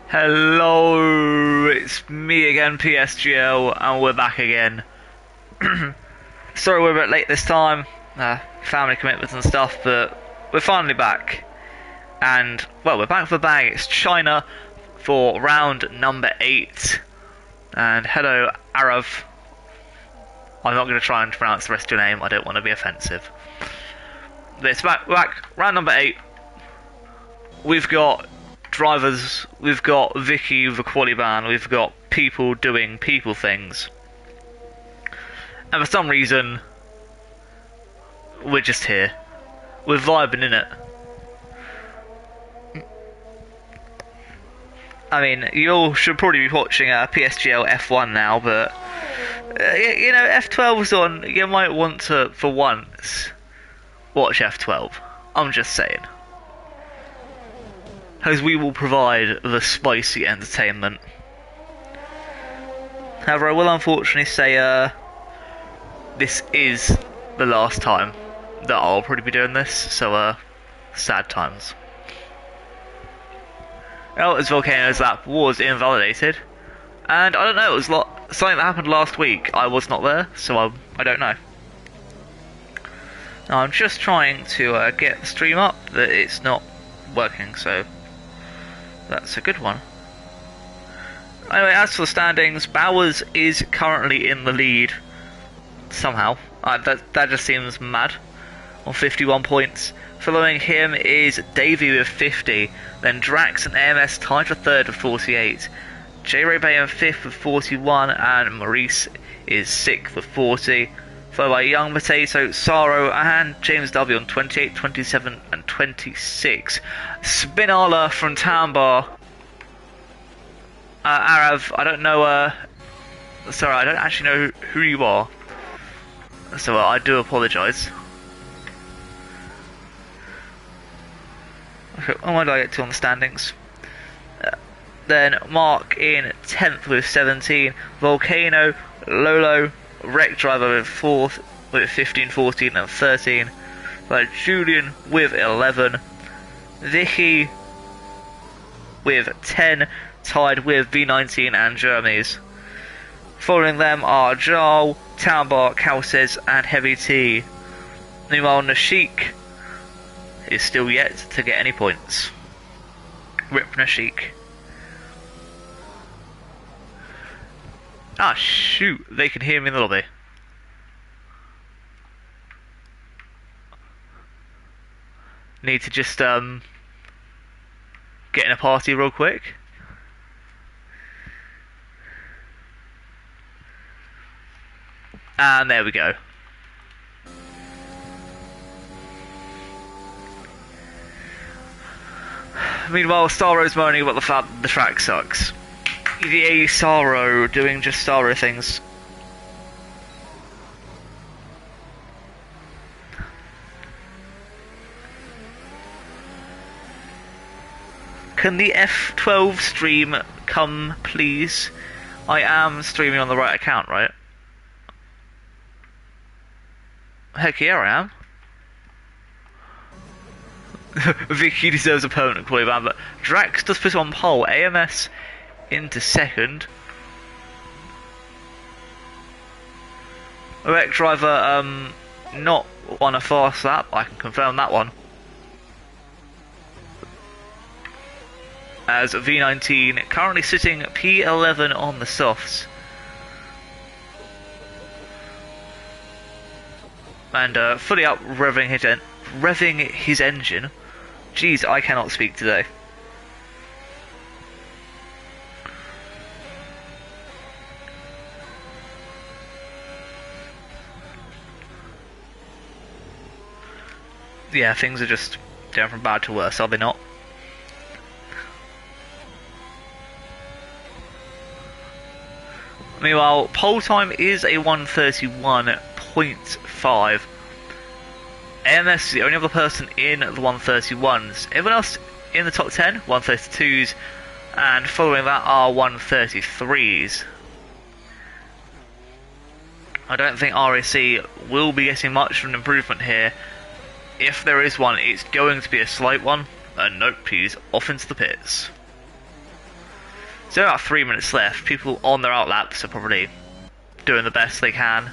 Hello, it's me again, PSGL, and we're back again. Sorry we're a bit late this time, family commitments and stuff, but we're finally back. And, well, we're back for the bang. It's China for round number 8. And hello, Arav. I'm not going to try and pronounce the rest of your name, I don't want to be offensive. But it's back, round number 8. We've got drivers, we've got Vicky with a quali ban, we've got people doing people things. And for some reason, we're just here. We're vibing in it. I mean, you all should probably be watching PSGL F1 now, but you know, F12's on. You might want to, for once, watch F12. I'm just saying. As we will provide the spicy entertainment. However, I will unfortunately say this is the last time that I'll probably be doing this, so sad times. Elter's Volcano's lap was invalidated, and I don't know, it was something that happened last week. I was not there, so I don't know. Now, I'm just trying to get the stream up, that it's not working, so that's a good one. Anyway, as for the standings, Bowers is currently in the lead. Somehow. That just seems mad. On 51 points. Following him is Davey with 50. Then Drax and AMS tied for third with 48. J-Ray Bay in fifth with 41. And Maurice is sixth with 40. Followed by Young Potato, Saro, and James W on 28, 27, and 26. Spinala from Tambar. Arav, I don't know, sorry, I don't actually know who you are. So I do apologise. Okay, what did I get to on the standings? Then Mark in 10th with 17. Volcano, Lolo, Wreck Driver with 4th with 15, 14 and 13. But Julian with 11. Vicky with 10, tied with V19 and Jeremy's. Following them are Jarl, Townbar, Calces and Heavy T. Meanwhile, Nashik is still yet to get any points. Rip Nashik. Ah, shoot, they can hear me in the lobby. Need to just get in a party real quick. And there we go. Meanwhile, Staro's moaning about the fact that the track sucks. Yay, Staro, doing just Staro things. Can the F12 stream come, please? I am streaming on the right account, right? Heck yeah, I am. Vicky deserves a permanent quality ban, but Drax does put on pole. AMS into second. Wreck Driver, not on a fast lap, I can confirm that one. As V19 currently sitting P11 on the softs. And fully up revving his engine. Jeez, I cannot speak today. Yeah, things are just going from bad to worse, are they not? Meanwhile, pole time is a 1:31.5. AMS is the only other person in the 1:31s. Everyone else in the top 10, 1:32s, and following that are 1:33s. I don't think RAC will be getting much of an improvement here. If there is one, it's going to be a slight one. And nope, he's off into the pits. So about 3 minutes left. People on their outlaps are probably doing the best they can.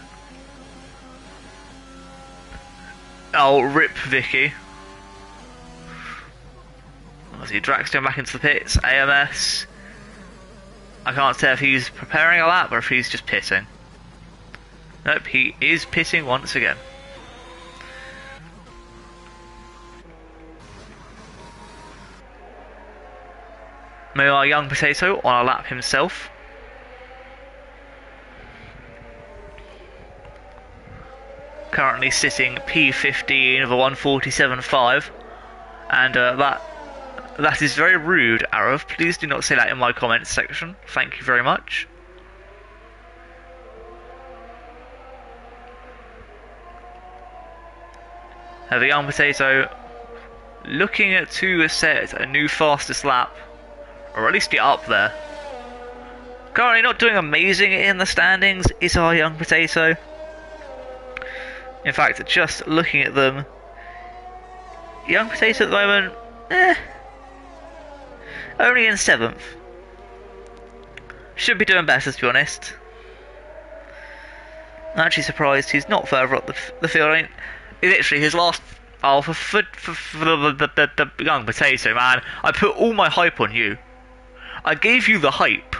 Oh, rip Vicky. I see Drax going back into the pits. AMS. I can't tell if he's preparing a lap or if he's just pitting. Nope, he is pitting once again. Meanwhile, Young Potato on a lap himself. Currently sitting P15 of a 147.5. And that is very rude, Arav. Please do not say that in my comments section. Thank you very much. The Young Potato looking to set a new fastest lap, or at least get up there. Currently not doing amazing in the standings is our Young Potato. In fact, just looking at them, Young Potato at the moment, only in 7th. Should be doing better, to be honest. I'm actually surprised he's not further up the field. I mean, literally his last... Oh, for the Young Potato, man. I put all my hype on you. I gave you the hype.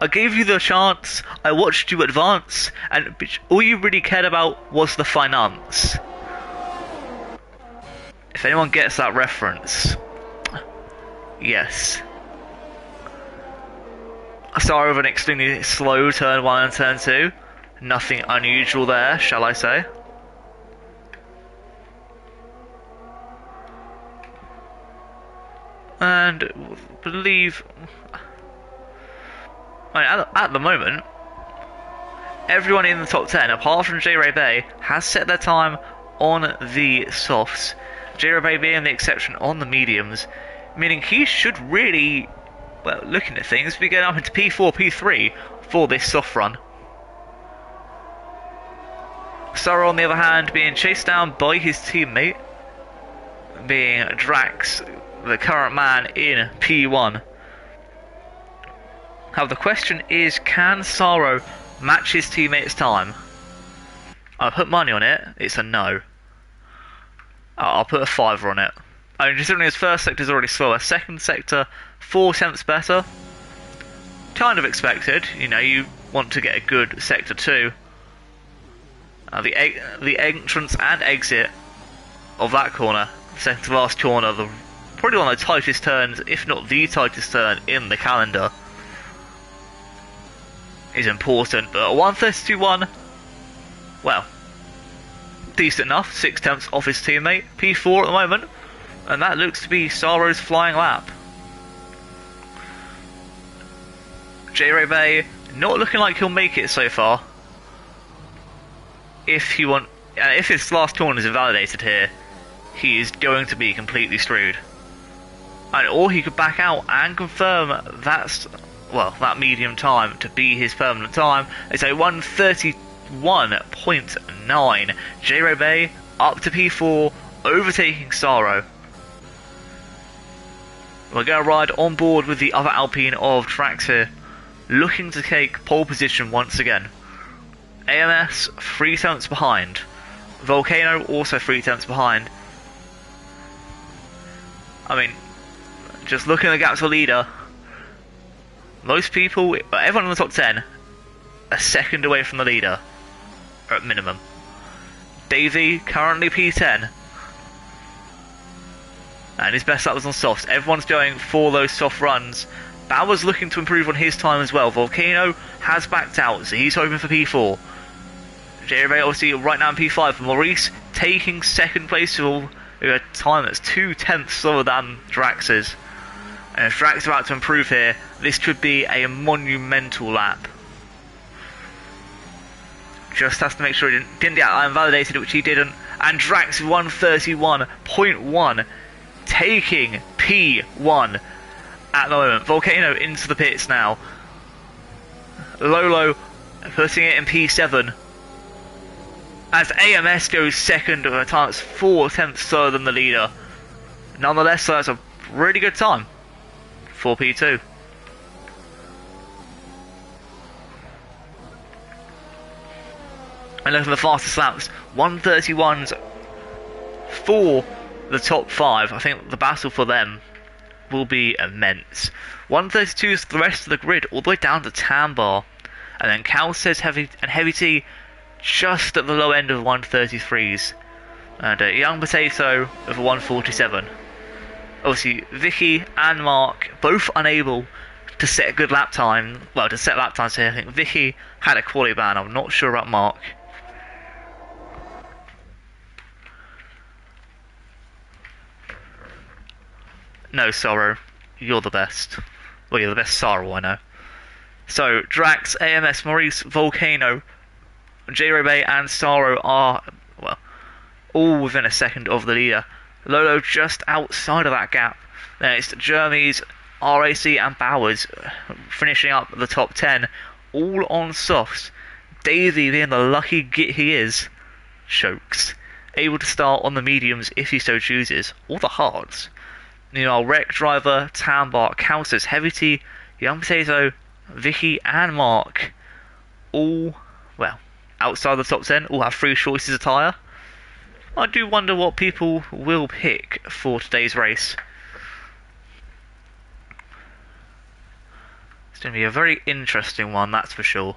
I gave you the chance. I watched you advance. And all you really cared about was the finance. If anyone gets that reference... Yes. I started with an extremely slow turn 1 and turn 2. Nothing unusual there, shall I say. And believe, I mean, at the moment, everyone in the top 10, apart from J-Ray Bay, has set their time on the softs. J-Ray Bay being the exception on the mediums, meaning he should really, well, looking at things, be getting up into P4, P3 for this soft run. Sorrow, on the other hand, being chased down by his teammate, being Drax, the current man in P1. Now the question is, can Sorrow match his teammate's time? I'll put money on it, it's a no. I'll put a 5 on it. I mean, considering his first sector is already slower, second sector 4 tenths better. Kind of expected, you know, you want to get a good sector 2. The entrance and exit of that corner, second to last corner, probably one of the tightest turns, if not the tightest turn in the calendar, is important. But 132.1, well, decent enough, 6 tenths off his teammate, P4 at the moment, and that looks to be Sorrow's flying lap. J-Ray Bay not looking like he'll make it so far. If his last corner is invalidated here, he is going to be completely screwed. Or he could back out and confirm that medium time to be his permanent time. It's a 131.9. J-Ray Bay up to P4, overtaking Sorrow. We're going to ride on board with the other Alpine of Drax here, looking to take pole position once again. AMS 3 tenths behind. Volcano also 3 tenths behind. I mean, just looking at the gap to the leader, most people, everyone in the top 10, a second away from the leader, at minimum. Davey currently P10, and his best lap was on softs. Everyone's going for those soft runs. Bauer's looking to improve on his time as well. Volcano has backed out, so he's hoping for P4. J-Ray obviously right now in P5. Maurice taking second place with a time that's 2 tenths slower than Drax's. And if Drax is about to improve here, this could be a monumental lap. Just has to make sure he didn't get invalidated, which he didn't. And Drax 131.1, taking P1 at the moment. Volcano into the pits now. Lolo putting it in P7. As AMS goes second at a time that's 4 tenths slower than the leader. Nonetheless, that's a really good time for P2. And look at the fastest laps. 131s for the top 5. I think the battle for them will be immense. 132s for the rest of the grid, all the way down to Tambar. And then Cal says Heavy T just at the low end of 133s. And Young Potato of 147. Obviously, Vicky and Mark both unable to set a good lap time. Well, to set lap times here, I think Vicky had a quality ban. I'm not sure about Mark. No, Sorrow. You're the best. Well, you're the best Sorrow I know. So, Drax, AMS, Maurice, Volcano, J-Ray and Sorrow are, well, all within a second of the leader. Lolo just outside of that gap. Then it's Jeremy's, RAC and Bowers finishing up the top 10, all on softs. Davey, being the lucky git he is, chokes. Able to start on the mediums if he so chooses, or the hards. Meanwhile, Wreck Driver, Tambar, Counters, Heavy T, Young Potato, Vicky and Mark, all, well, outside the top 10, all have 3 choices of tyre. I do wonder what people will pick for today's race. It's going to be a very interesting one, that's for sure.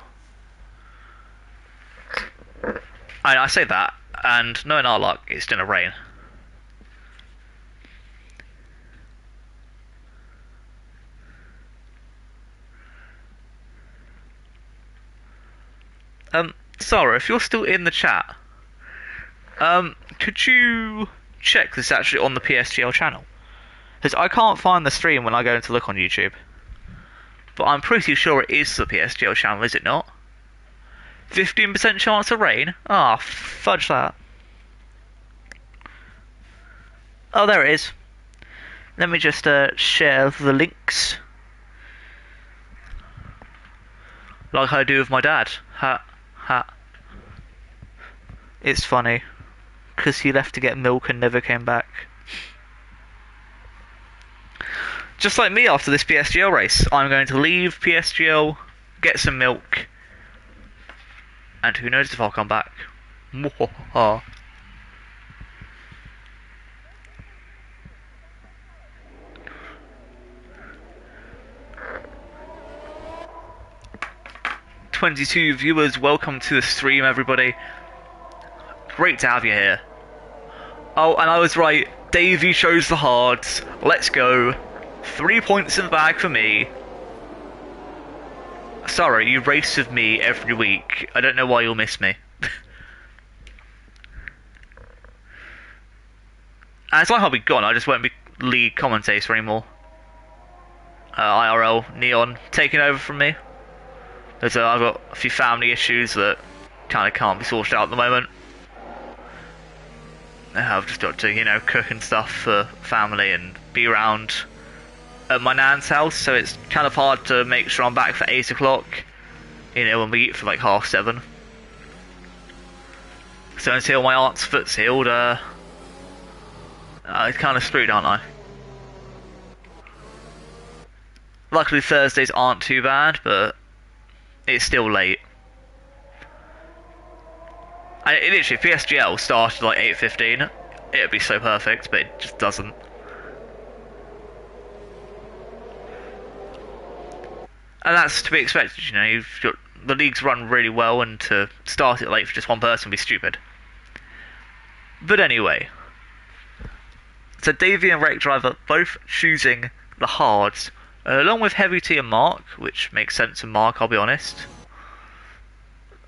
I say that, and knowing our luck, it's going to rain. Sarah, if you're still in the chat, could you check this actually on the PSGL channel? Because I can't find the stream when I go to look on YouTube. But I'm pretty sure it is the PSGL channel, is it not? 15% chance of rain? Ah, fudge that. Oh, there it is. Let me just share the links. Like I do with my dad. Ha. It's funny, because he left to get milk and never came back. Just like me after this PSGL race, I'm going to leave PSGL, get some milk, and who knows if I'll come back. Mwahaha. "22 viewers, welcome to the stream, everybody. Great to have you here." Oh, and I was right. Davey chose the hards. Let's go. 3 points in the bag for me. Sorry, you race with me every week. I don't know why you'll miss me. And it's like I'll be gone. I just won't be lead commentator anymore. IRL Neon taking over from me. Because I've got a few family issues that kind of can't be sorted out at the moment. I've just got to, you know, cook and stuff for family and be around at my nan's house, so it's kind of hard to make sure I'm back for 8 o'clock, you know, when we eat for like 7:30. So until my aunt's foot's healed, I'm kind of screwed, aren't I? Luckily Thursdays aren't too bad, but it's still late. It literally, if PSGL started like 8:15, it would be so perfect, but it just doesn't. And that's to be expected, you know, the league's run really well, and to start it late for just one person would be stupid. But anyway, so Davey and Wreck Driver both choosing the hards, along with Heavy T and Mark, which makes sense in Mark, I'll be honest.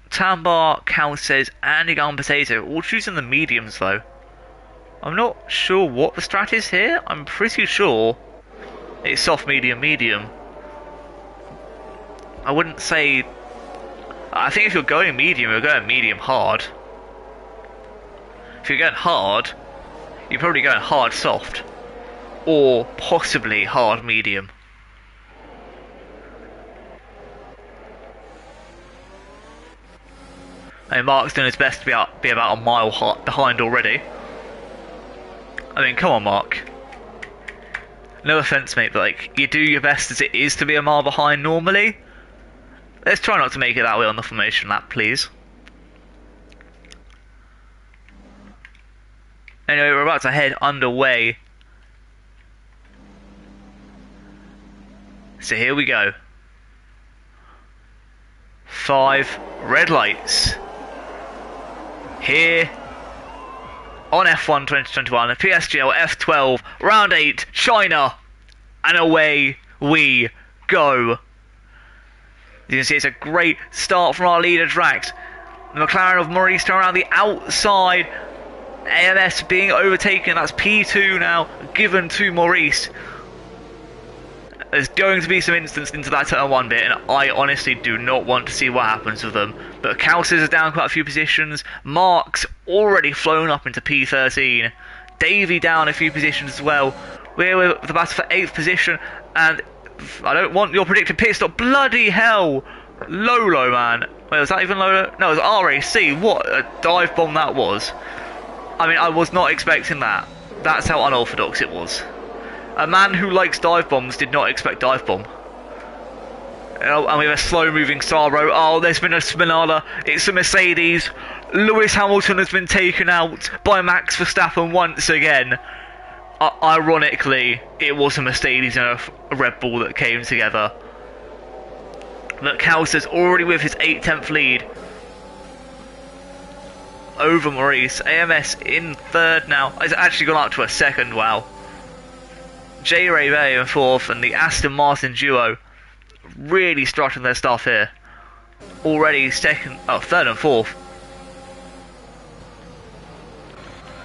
Tambar, Cal says, and Young Potato, all choosing the mediums though. I'm not sure what the strat is here. I'm pretty sure it's soft, medium, medium. I wouldn't say... I think if you're going medium, you're going medium hard. If you're going hard, you're probably going hard soft. Or possibly hard medium. And Mark's doing his best to be about a mile behind already. I mean, come on, Mark. No offence, mate, but like, you do your best as it is to be a mile behind normally. Let's try not to make it that way on the formation lap, please. Anyway, we're about to head underway. So here we go. 5 red lights. Here on F1 2021, PSGL F12, round 8, China. And away we go. As you can see, it's a great start from our leader, Drax. The McLaren of Maurice turn around the outside. AMS being overtaken. That's P2 now, given to Maurice. There's going to be some instance into that turn 1 bit, and I honestly do not want to see what happens with them. But Calcis is down quite a few positions. Mark's already flown up into P13. Davey down a few positions as well. We're with the battle for 8th position, and I don't want your predicted pit stop. Bloody hell! Lolo, man. Wait, was that even Lolo? No, it was RAC. What a dive bomb that was. I mean, I was not expecting that. That's how unorthodox it was. A man who likes dive bombs did not expect dive bomb. Oh, and we have a slow-moving Saro. Oh, there's been a spinada. It's a Mercedes. Lewis Hamilton has been taken out by Max Verstappen once again. Ironically, it was a Mercedes and a Red Bull that came together. Look, House is already with his 8/10th lead over Maurice. AMS in 3rd now. It's actually gone up to a 2nd, wow. J-Ray Bay in 4th, and the Aston Martin duo really strutting their stuff here. Already 3rd and 4th.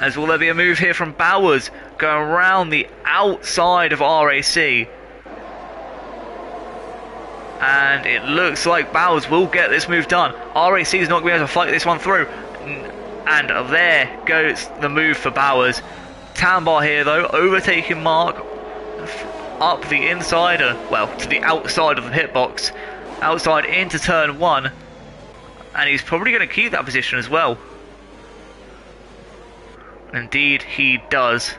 As will there be a move here from Bowers going around the outside of RAC. And it looks like Bowers will get this move done. RAC is not going to be able to fight this one through. And there goes the move for Bowers. Tambar here though, overtaking Mark up the inside, well, to the outside of the pit box. Outside into turn 1. And he's probably going to keep that position as well. Indeed, he does.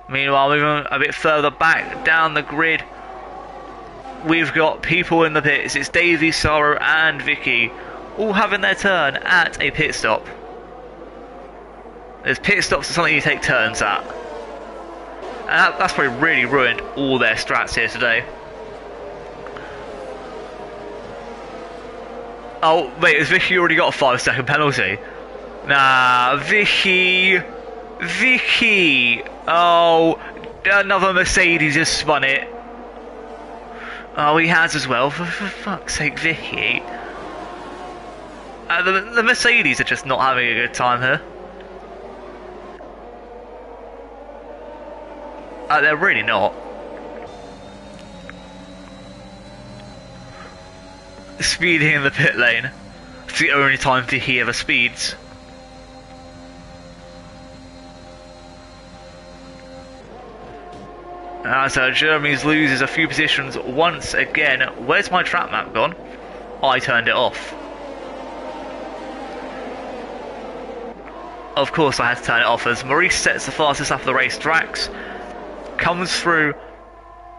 Meanwhile, moving a bit further back down the grid, we've got people in the pits. It's Davey, Saro and Vicky all having their turn at a pit stop. There's pit stops are something you take turns at. And that's probably really ruined all their strats here today. Oh, wait, has Vicky already got a 5-second penalty? Nah, Vicky. Oh, another Mercedes has spun it. Oh, he has as well. For fuck's sake, Vicky. The Mercedes are just not having a good time here. They're really not. Speeding in the pit lane. It's the only time Vicky ever speeds. So Jeremy's loses a few positions once again. Where's my trap map gone? I turned it off. Of course I had to turn it off as Maurice sets the fastest lap of the race. Drax comes through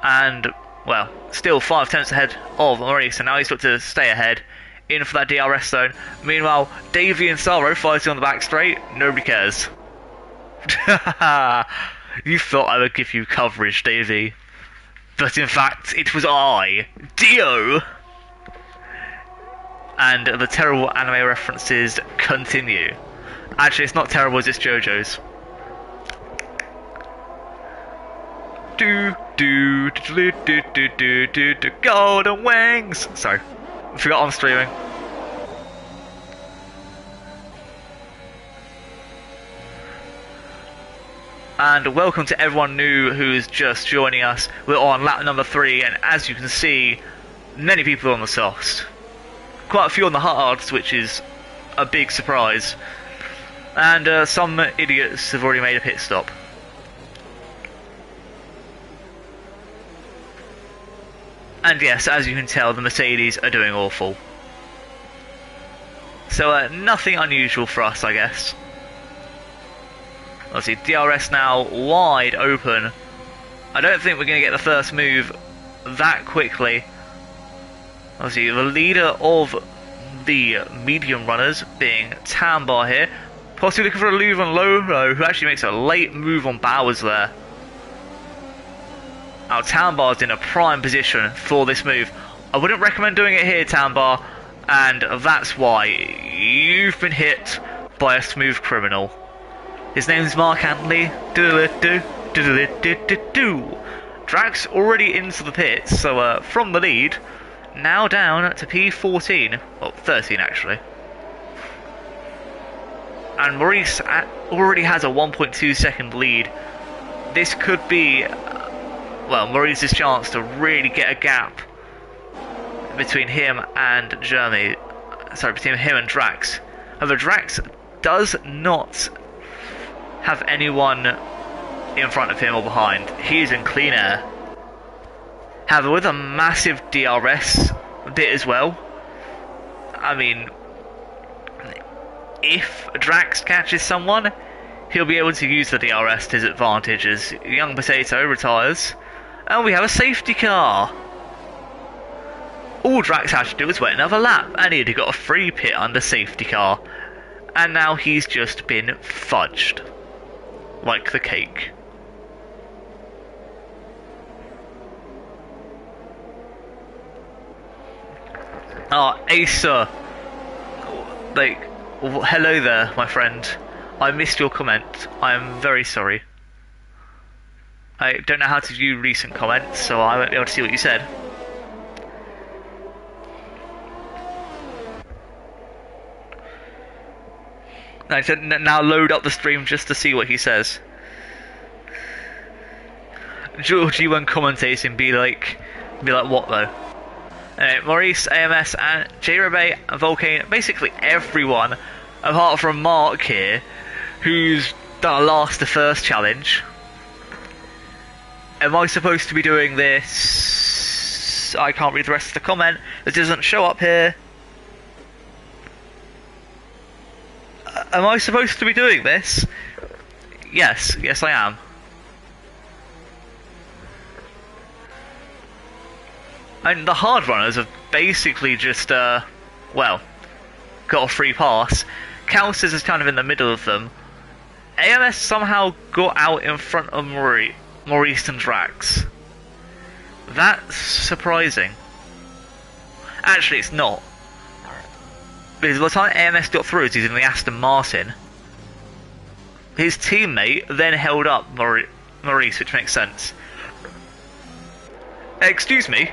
and, well, still 5/10 ahead of Maurice, and now he's got to stay ahead in for that DRS zone. Meanwhile, Davey and Saro fighting on the back straight. Nobody cares. You thought I would give you coverage, Davey. But in fact, it was I, Dio! And the terrible anime references continue. Actually, it's not terrible, it's JoJo's. Golden wings! Sorry, I forgot I'm streaming. And welcome to everyone new who's just joining us. We're on lap number 3, and as you can see, many people on the softs. Quite a few on the hards, which is a big surprise. And some idiots have already made a pit stop. And yes, as you can tell, the Mercedes are doing awful. So nothing unusual for us, I guess. Obviously, DRS now wide open. I don't think we're going to get the first move that quickly. Obviously, the leader of the medium runners, being Tambar here. Possibly looking for a move on Lolo, who actually makes a late move on Bowers there. Now Tambar's in a prime position for this move. I wouldn't recommend doing it here, Tambar, and that's why you've been hit by a smooth criminal. His name's Mark Antley. Drax already into the pits, so from the lead, now down to P14, well 13 actually. And Maurice already has a 1.2 second lead. This could be, well, Maurice's chance to really get a gap between him and Jeremy. Sorry, between him and Drax. However, Drax does not have anyone in front of him or behind. He's in clean air. However, with a massive DRS bit as well, I mean, if Drax catches someone, he'll be able to use the DRS to his advantage as Young Potato retires. And we have a safety car. All Drax had to do was wait another lap, and he'd have got a free pit under safety car. And now he's just been fudged. Like the cake. Asa. Like, hello there, my friend. I missed your comment. I am very sorry. I don't know how to view recent comments, so I won't be able to see what you said. I said now load up the stream just to see what he says. Georgie, when commentating, be like what though? Maurice, AMS, and J-Rebay, and Volcane, basically everyone, apart from Mark here, who's done a last to first challenge. Am I supposed to be doing this? I can't read the rest of the comment. It doesn't show up here. Am I supposed to be doing this? Yes, yes I am. And the hard runners have basically just, well, got a free pass. Calcis is kind of in the middle of them. AMS somehow got out in front of Maurice and Drax. That's surprising. Actually, it's not. Because by the time AMS got through, he's in the Aston Martin. His teammate then held up Maurice, which makes sense. Excuse me.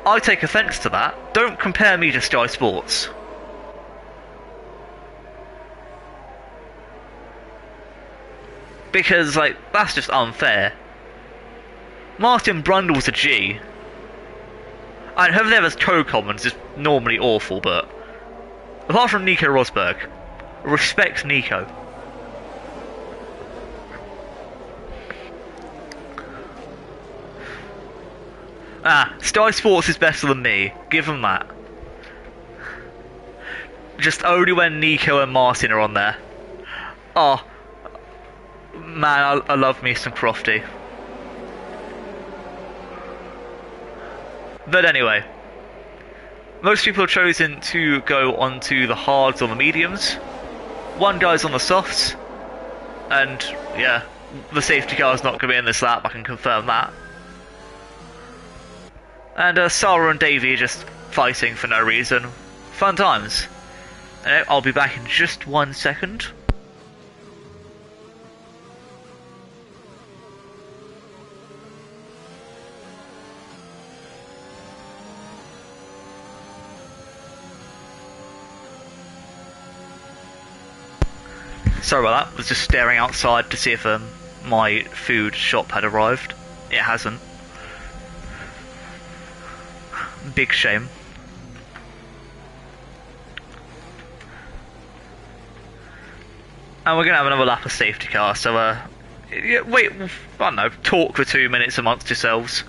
I take offence to that. Don't compare me to Sky Sports. Because, like, that's just unfair. Martin Brundle's a G. And whoever there was co-commons is normally awful, but apart from Nico Rosberg, respect Nico. Sky Sports is better than me, give them that. Just only when Nico and Martin are on there. Oh, man, I love me some Crofty. But anyway, most people have chosen to go onto the hards or the mediums. One guy's on the softs, and yeah, the safety car is not going to be in this lap, I can confirm that. And Sarah and Davey are just fighting for no reason. Fun times. Anyway, I'll be back in just 1 second. Sorry about that, I was just staring outside to see if my food shop had arrived. It hasn't. Big shame. And we're gonna have another lap of safety car, so yeah, wait, I don't know, talk for 2 minutes amongst yourselves.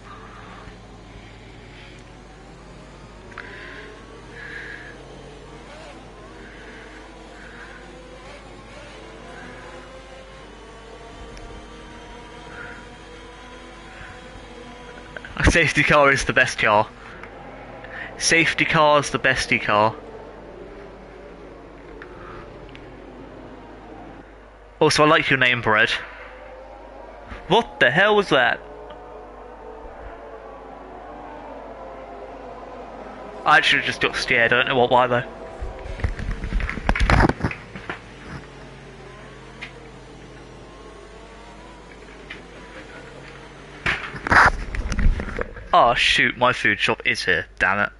A safety car is the best car. Safety car's the bestie car. Also, I like your name, Bread. What the hell was that? I actually just got scared, I don't know why though. Oh shoot, my food shop is here, damn it.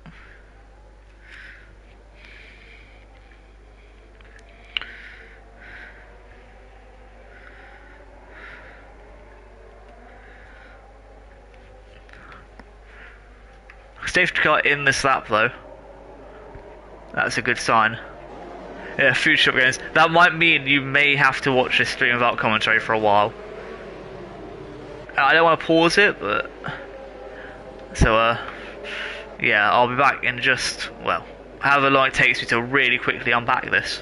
Safety car in this lap though. That's a good sign. Yeah, food shop games. That might mean you may have to watch this stream without commentary for a while. I don't want to pause it, but... So, yeah, I'll be back in just, well, however long it takes me to really quickly unpack this.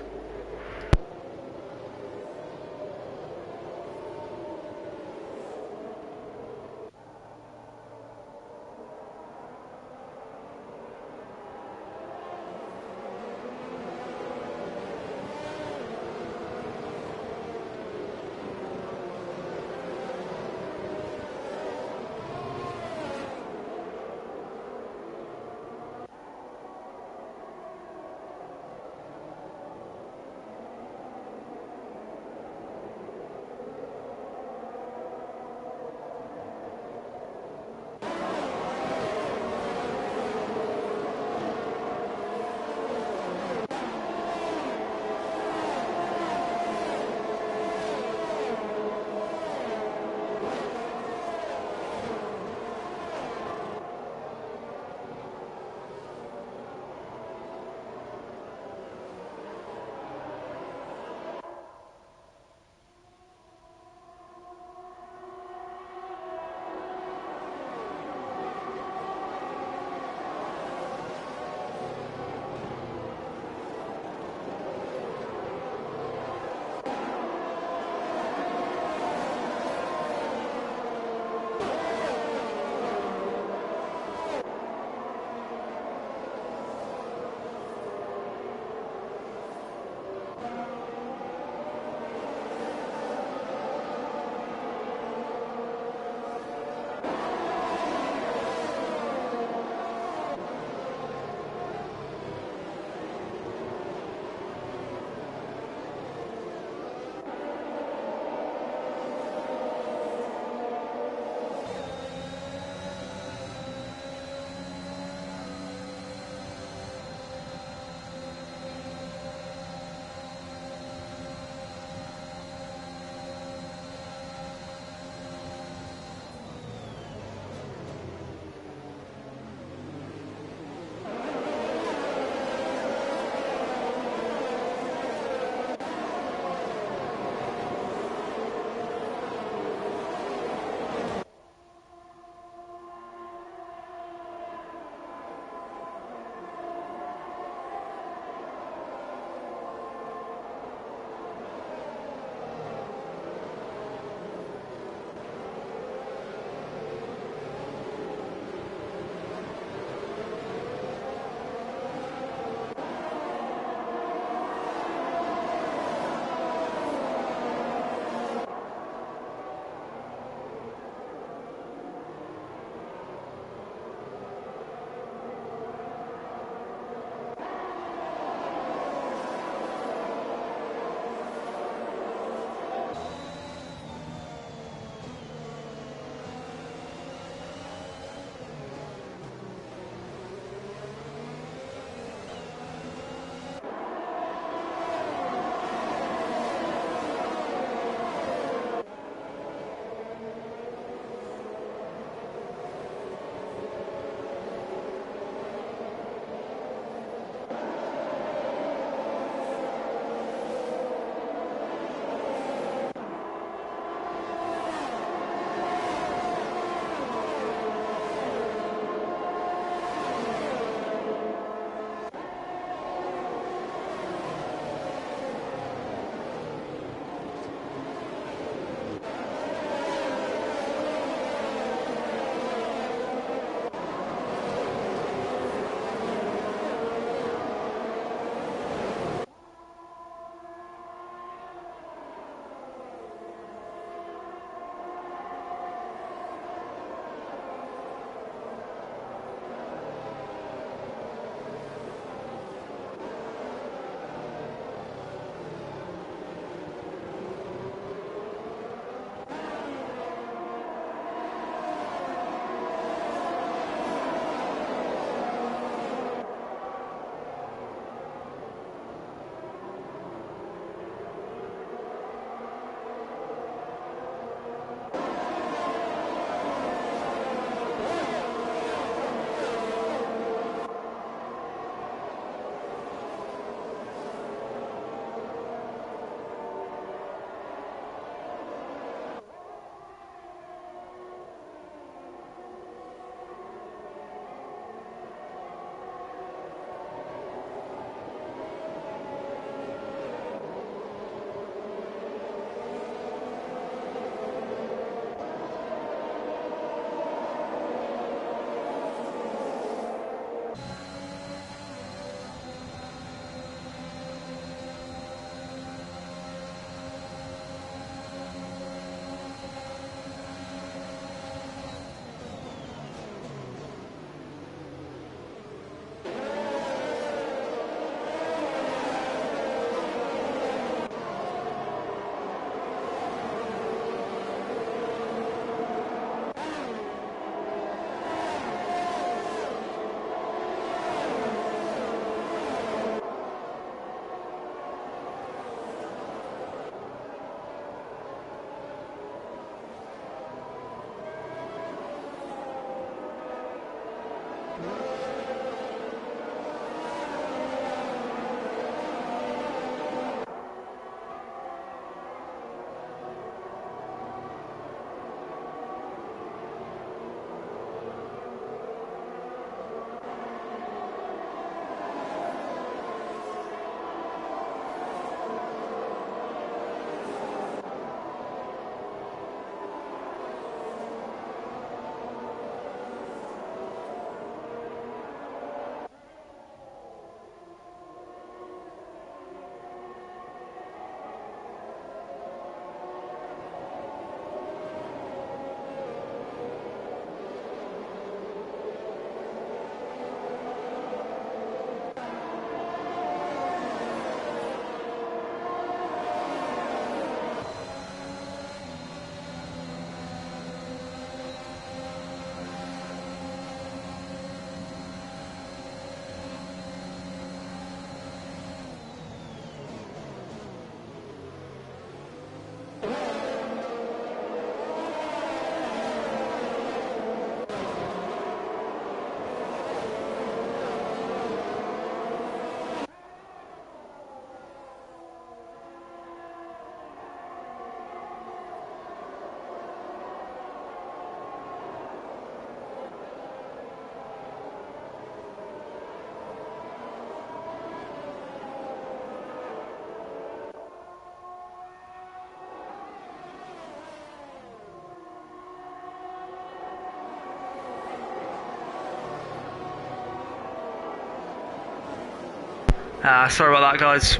Sorry about that, guys.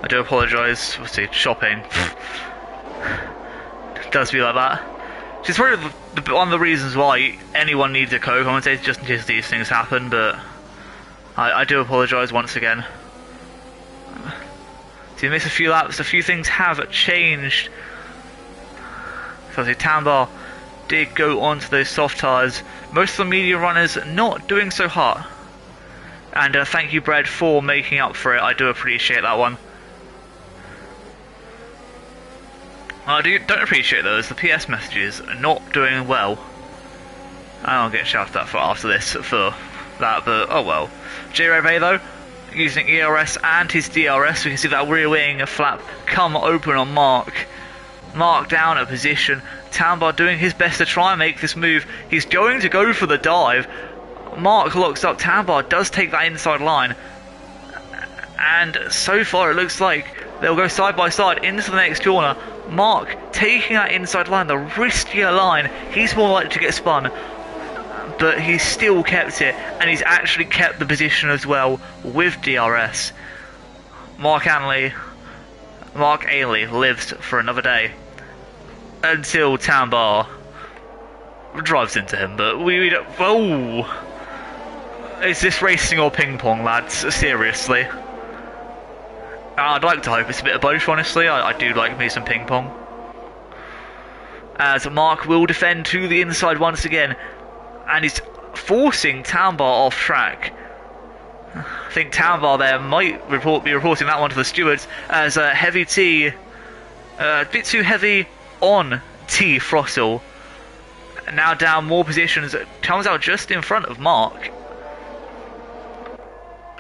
I do apologise. Obviously, shopping does be like that. Which is probably one of the reasons why anyone needs a co-commentator, just in case these things happen, but I do apologise once again. So you miss a few laps, a few things have changed. So obviously Tambar did go onto those soft tyres. Most of the medium runners not doing so hot. And thank you, Brad, for making up for it. I do appreciate that one. I don't appreciate those. The PS messages are not doing well. I'll get shouted at for after this for that, but oh well. J-Reve though, using ERS and his DRS, we can see that rear wing flap come open on Mark. Mark down a position. Tambar doing his best to try and make this move. He's going to go for the dive. Mark locks up. Tambar does take that inside line, and so far it looks like they'll go side by side into the next corner. Mark taking that inside line, the riskier line. He's more likely to get spun, but he's still kept it, and he's actually kept the position as well with DRS. Mark Ainley lives for another day until Tambar drives into him, but we don't. Oh. Is this racing or ping pong, lads? Seriously. I'd like to hope it's a bit of both, honestly. I do like me some ping pong. As Mark will defend to the inside once again, and he's forcing Tambar off track. I think Tambar there might be reporting that one to the stewards as Heavy T, a bit too heavy on T throttle. Now down more positions, comes out just in front of Mark.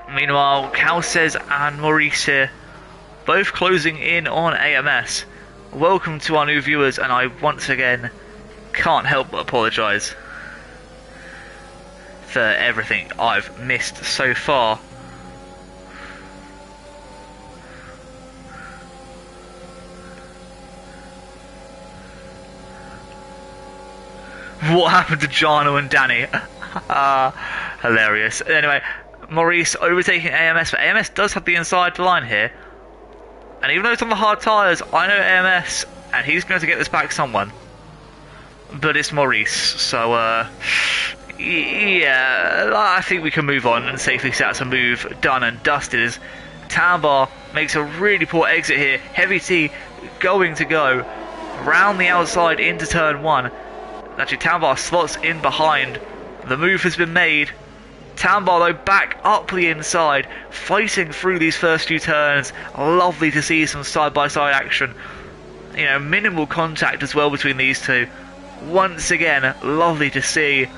Meanwhile, Calces and Maurice here, both closing in on AMS. Welcome to our new viewers, and I once again can't help but apologise for everything I've missed so far. What happened to Jarno and Danny? Hilarious. Anyway, Maurice overtaking AMS, but AMS does have the inside line here. And even though it's on the hard tyres, I know AMS, and he's going to get this back someone. But it's Maurice, so yeah, I think we can move on and safely say that's a move done and dusted. As Tambar makes a really poor exit here. Heavy T going to go round the outside into turn 1. Actually, Tambar slots in behind. The move has been made. Tambar though back up the inside, fighting through these first few turns. Lovely to see some side-by-side action. You know, minimal contact as well between these two. Once again, lovely to see.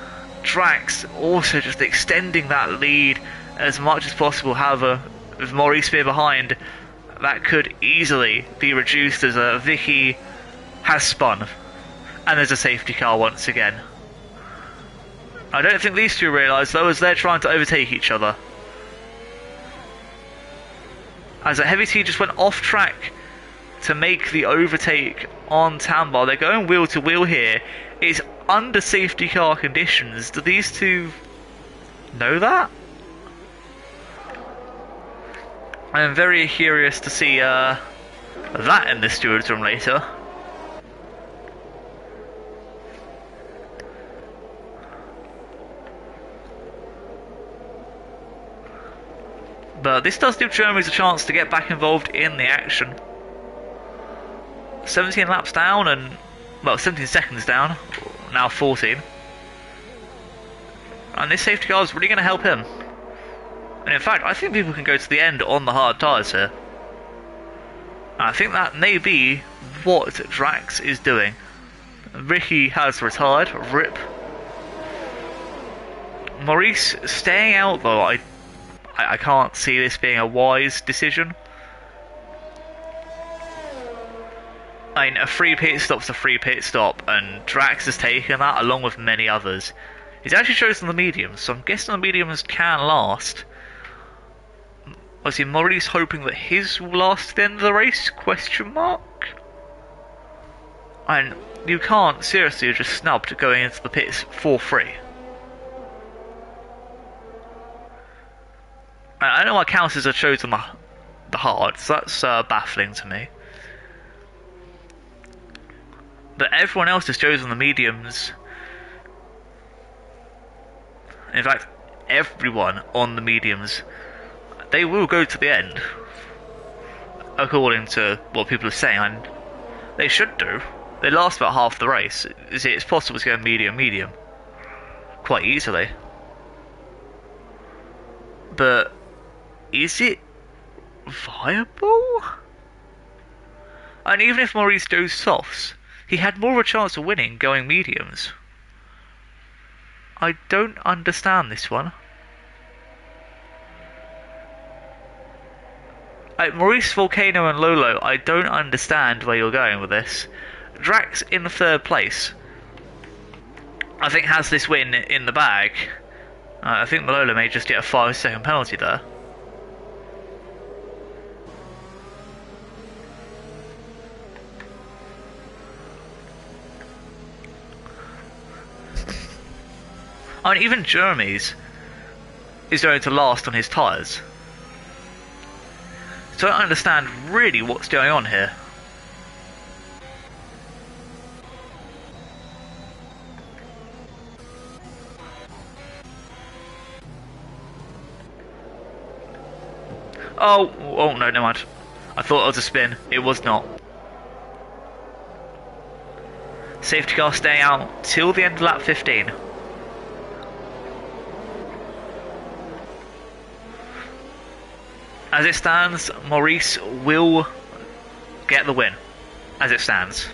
Drax also just extending that lead as much as possible. However, with Maurice being behind, that could easily be reduced as Vicky has spun. And there's a safety car once again. I don't think these two realise though, as they're trying to overtake each other. As a Heavy T just went off track to make the overtake on Tambar. They're going wheel to wheel here. It's under safety car conditions. Do these two know that? I'm very curious to see that in the stewards room later. But this does give Jeremy's a chance to get back involved in the action. 17 laps down and, well, 17 seconds down, now 14. And this safety car is really going to help him. And in fact, I think people can go to the end on the hard tyres here. And I think that may be what Drax is doing. Ricky has retired, rip. Maurice staying out though, I can't see this being a wise decision. I mean, a free pit stop's a free pit stop, and Drax has taken that along with many others. He's actually chosen the mediums, so I'm guessing the mediums can last. Obviously, Maurice hoping that his will last to the end of the race, question mark? And you can't seriously just snubbed going into the pits for free. I know my counters are chosen the hard, so that's baffling to me. But everyone else has chosen the mediums. In fact, everyone on the mediums, they will go to the end, according to what people are saying, and they should do. They last about half the race. It's possible to go medium, quite easily. But is it viable? And even if Maurice goes softs, he had more of a chance of winning going mediums. I don't understand this one. Maurice, Volcano and Lolo, I don't understand where you're going with this. Drax in third place, I think, has this win in the bag. I think Malolo may just get a 5-second penalty there. I mean, even Jeremy's is going to last on his tyres. So I don't understand really what's going on here. Oh no, never mind. I thought it was a spin. It was not. Safety car staying out till the end of lap 15. As it stands, Maurice will get the win. As it stands.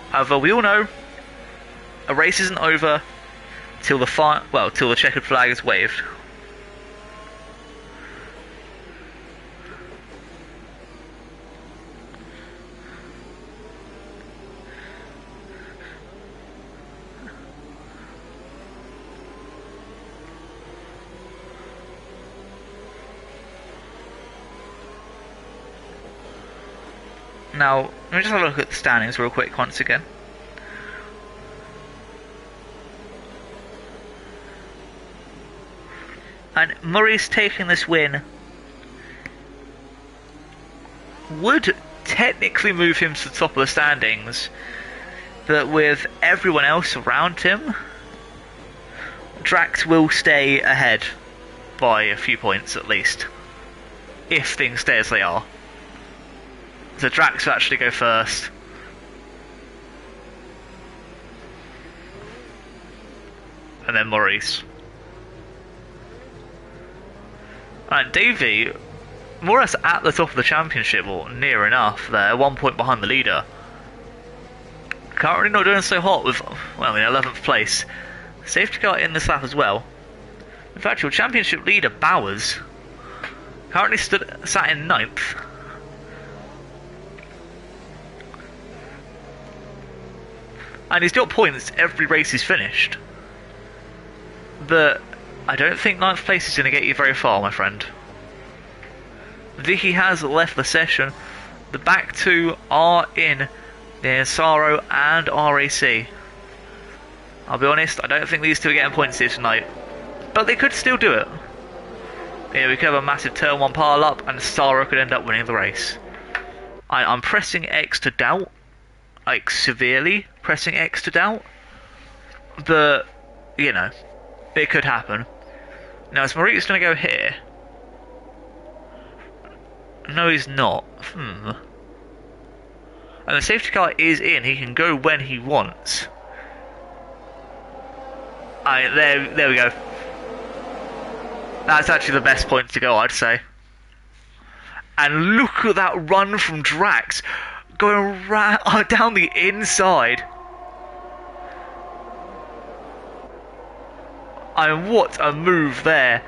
However, we all know a race isn't over till till the checkered flag is waved. Now, let me just have a look at the standings real quick once again. And Maurice taking this win would technically move him to the top of the standings, but with everyone else around him, Drax will stay ahead by a few points at least, if things stay as they are. So Drax will actually go first. And then Maurice. And Davey, more or less at the top of the championship, or near enough there, 1 point behind the leader. Currently not doing so hot with, well, in 11th place. Safety car in this lap as well. In fact, your championship leader, Bowers, currently sat in 9th. And he's got points every race he's finished. But I don't think 9th place is going to get you very far, my friend. Vicky has left the session. The back two are in the Saro and RAC. I'll be honest, I don't think these two are getting points here tonight. But they could still do it. Yeah, we could have a massive turn one pile up and Saro could end up winning the race. I'm pressing X to doubt. Like, severely pressing X to doubt. But, you know, it could happen. Now, is Maurice going to go here? No, he's not. And the safety car is in. He can go when he wants. There we go. That's actually the best point to go, I'd say. And look at that run from Drax. Going down the inside. And what a move there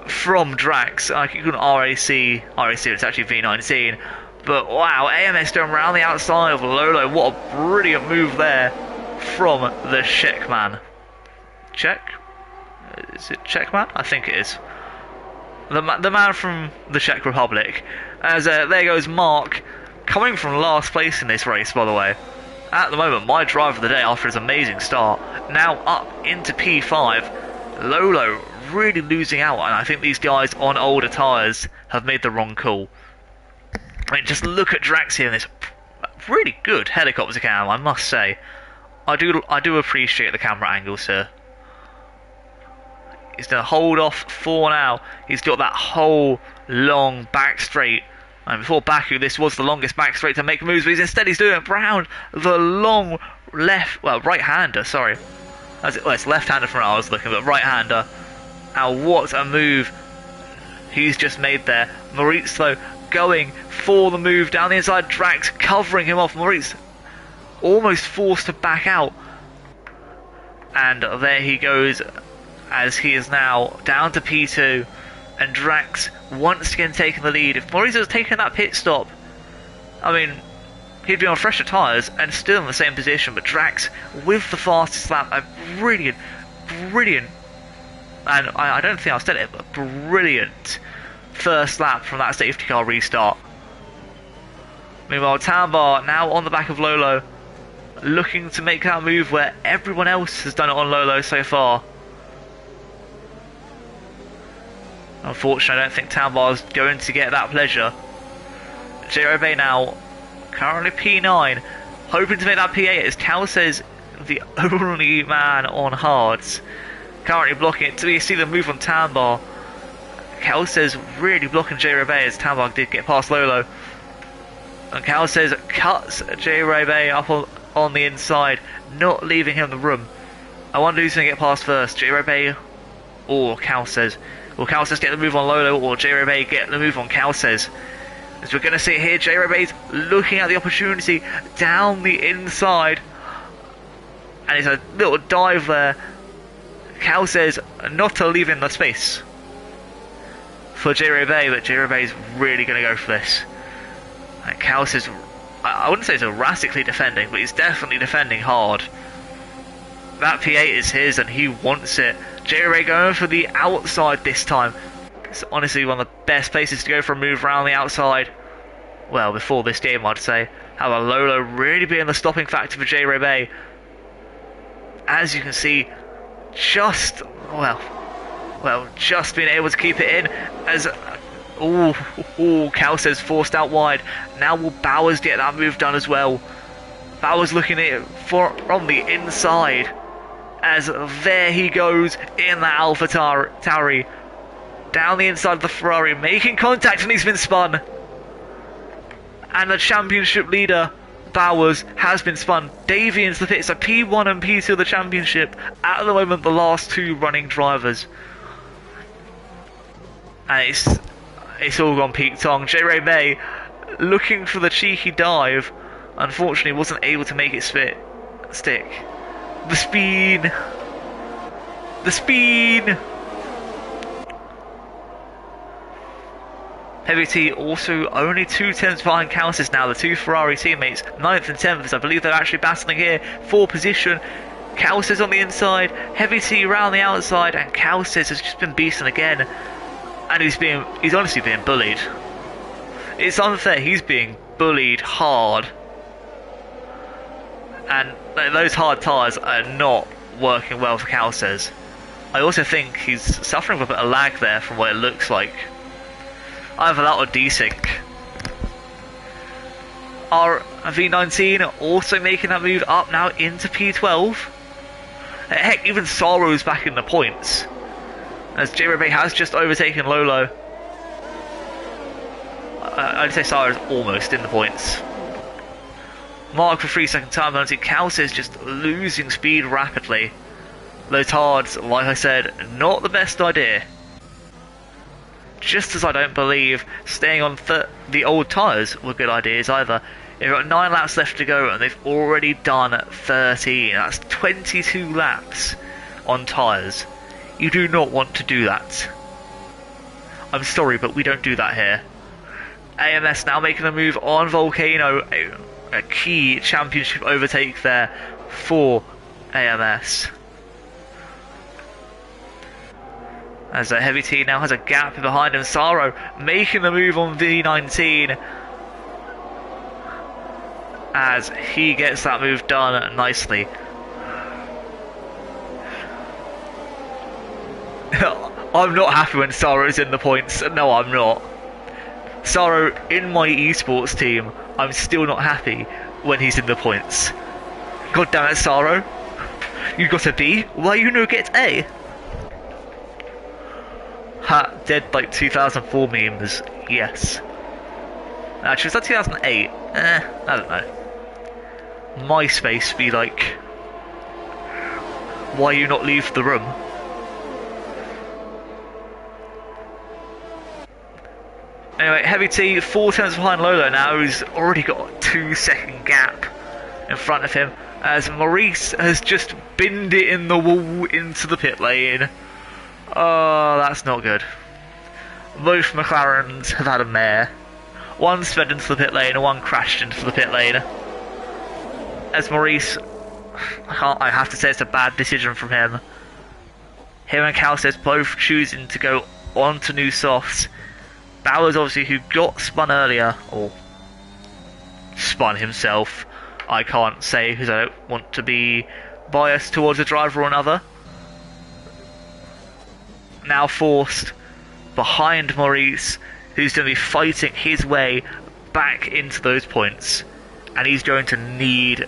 from Drax. Like, you can RAC, it's actually V19. But wow, AMS going around the outside of Lolo. What a brilliant move there from the Czech man. Czech? Is it Czech man? I think it is. The man from the Czech Republic. As there goes Mark, coming from last place in this race, by the way. At the moment, my driver of the day after his amazing start. Now up into P5. Lolo really losing out, and I think these guys on older tyres have made the wrong call. I mean, just look at Drax here in this really good helicopter cam, I must say. I do appreciate the camera angles here. He's going to hold off for now. He's got that whole long back straight. And before Baku, this was the longest back straight to make moves, but instead he's doing it round the long right-hander, sorry. It's left-hander from where I was looking, but right-hander. And what a move he's just made there. Moritz, though, going for the move down the inside. Drax covering him off. Moritz almost forced to back out. And there he goes, as he is now down to P2. And Drax once again taking the lead. If Moritz was taking that pit stop, I mean, he'd be on fresher tyres and still in the same position. But Drax with the fastest lap, a brilliant, and I don't think I said it, but brilliant first lap from that safety car restart. Meanwhile, Tambar now on the back of Lolo, looking to make that move where everyone else has done it on Lolo so far. Unfortunately, I don't think Tambar's going to get that pleasure. J-Ro Bay now, currently P9, hoping to make that P8 as Cal says the only man on hards. Currently blocking it. So you see the move on Tambar. Cal says really blocking J-Ro Bay as Tambar did get past Lolo. And Cal says cuts J-Ro Bay up on the inside, not leaving him the room. I wonder who's going to get past first, J-Ro Bay or Cal says. Will Cal says get the move on Lolo, or J-Ro Bay get the move on Cal says? As we're going to see here, J-Ro Bay's looking at the opportunity down the inside. And it's a little dive there. Cal says not to leave in the space for J-Ro Bay, but J-Ro Bay's really going to go for this. And Cal says, I wouldn't say he's erratically defending, but he's definitely defending hard. That P8 is his and he wants it. J-Ro Bay going for the outside this time. It's honestly one of the best places to go for a move around the outside. Well, before this game, I'd say. However, Lolo really being the stopping factor for J-Ro Bay. As you can see, just being able to keep it in. As Cal says forced out wide. Now will Bowers get that move done as well? Bowers looking at it from the inside. As there he goes in the Alpha Tauri. Down the inside of the Ferrari, making contact, and he's been spun. And the championship leader, Bowers, has been spun. Davey into the pit. So P1 and P2 of the championship. At the moment, the last two running drivers. And it's all gone Pete Tong. J-Ray Bay looking for the cheeky dive. unfortunately wasn't able to make it stick. The speed! The speed! Heavy T also only 2 tenths behind Calcis now, the two Ferrari teammates, 9th and 10th, I believe they're actually battling here for position. Calcis on the inside, Heavy T around the outside, and Calcis has just been beaten again. And he's honestly being bullied. It's unfair, he's being bullied hard. And those hard tyres are not working well for Calcis. I also think he's suffering with a bit of lag there from what it looks like. Either that or desync. Our V19 also making that move up now into P12. Heck, even Sorrow's back in the points, as J-Rebay has just overtaken Lolo. I'd say Sorrow's almost in the points. Mark for 3-second time penalty. Calcis just losing speed rapidly. Those hards, like I said, not the best idea. Just as I don't believe staying on the old tyres were good ideas either. They've got 9 laps left to go and they've already done 13. That's 22 laps on tyres. You do not want to do that. I'm sorry, but we don't do that here. AMS now making a move on Volcano. A key championship overtake there for AMS. As a Heavy T now has a gap behind him. Saro making the move on V19 as he gets that move done nicely. I'm not happy when Saro's in the points. No, I'm not. Saro in my esports team, I'm still not happy when he's in the points. God damn it, Saro. You got a B? Why you no get A? Ha, dead like 2004 memes, yes. Actually, was that 2008? I don't know. MySpace be like, why you not leave the room? Anyway, Heavy T, 4 tenths behind Lolo now, who's already got a 2-second gap in front of him, as Maurice has just binned it in the wall into the pit lane. Oh, that's not good. Both McLarens have had a mare. One sped into the pit lane and one crashed into the pit lane. As Maurice, I have to say it's a bad decision from him. Him and Calcis both choosing to go on to new softs. Bowers obviously, who got spun earlier, or spun himself. I can't say because I don't want to be biased towards a driver or another. Now forced behind Maurice, who's going to be fighting his way back into those points, and he's going to need